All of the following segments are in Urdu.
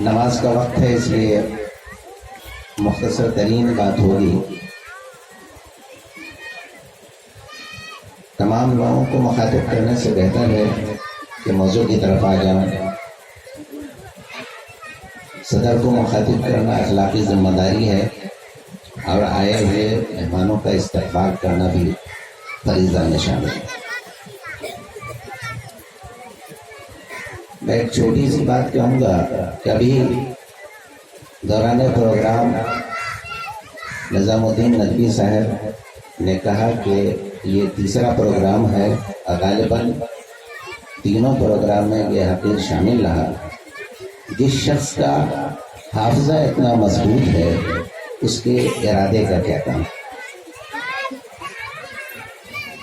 نماز کا وقت ہے، اس لیے مختصر ترین بات ہوگی۔ تمام لوگوں کو مخاطب کرنے سے بہتر ہے کہ موضوع کی طرف آ جائیں۔ صدر کو مخاطب کرنا اخلاقی ذمہ داری ہے اور آئے ہوئے مہمانوں کا استقبال کرنا بھی فریضہ میں شامل ہے۔ میں ایک چھوٹی سی بات کہوں گا کہ ابھی دوران پروگرام نظام الدین ندوی صاحب نے کہا کہ یہ تیسرا پروگرام ہے، غالباً تینوں پروگرام میں یہ حقیقت شامل رہا۔ جس شخص کا حافظہ اتنا مضبوط ہے اس کے ارادے کا کیا کام؟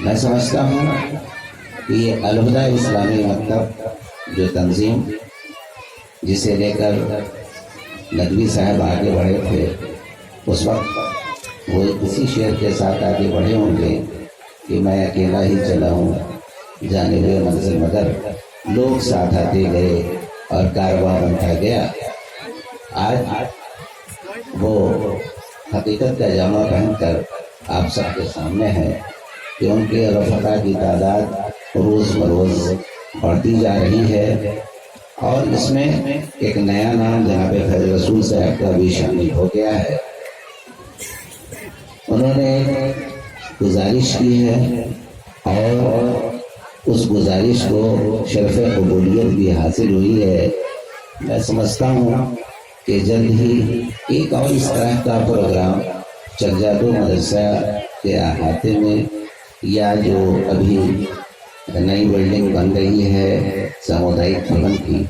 میں سمجھتا ہوں کہ یہ الہدہ اسلامی مکتب جو تنظیم جسے لے کر ندوی صاحب آگے بڑھے تھے، اس وقت وہ اسی شعر کے ساتھ آگے بڑھے ہوں گے کہ میں اکیلا ہی چلا ہوں جانے ہوئے منزل مگر لوگ ساتھ آتے گئے اور کارواں بنتا گیا۔ آج وہ حقیقت کا جامہ پہن کر آپ سب کے سامنے ہے کہ ان کے رفقا کی تعداد روز بروز بڑھتی جا رہی ہے، اور اس میں ایک نیا نام جناب فیض رسول صاحب کا بھی شامل ہو گیا ہے۔ انہوں نے گزارش کی ہے اور اس گزارش کو شرف قبولیت بھی حاصل ہوئی ہے۔ میں سمجھتا ہوں کہ جلد ہی ایک اور اس طرح کا پروگرام چکجادو مدرسہ کے احاطے میں یا جو ابھی نئی بلڈنگ بن رہی ہے سامودائک بھون کی،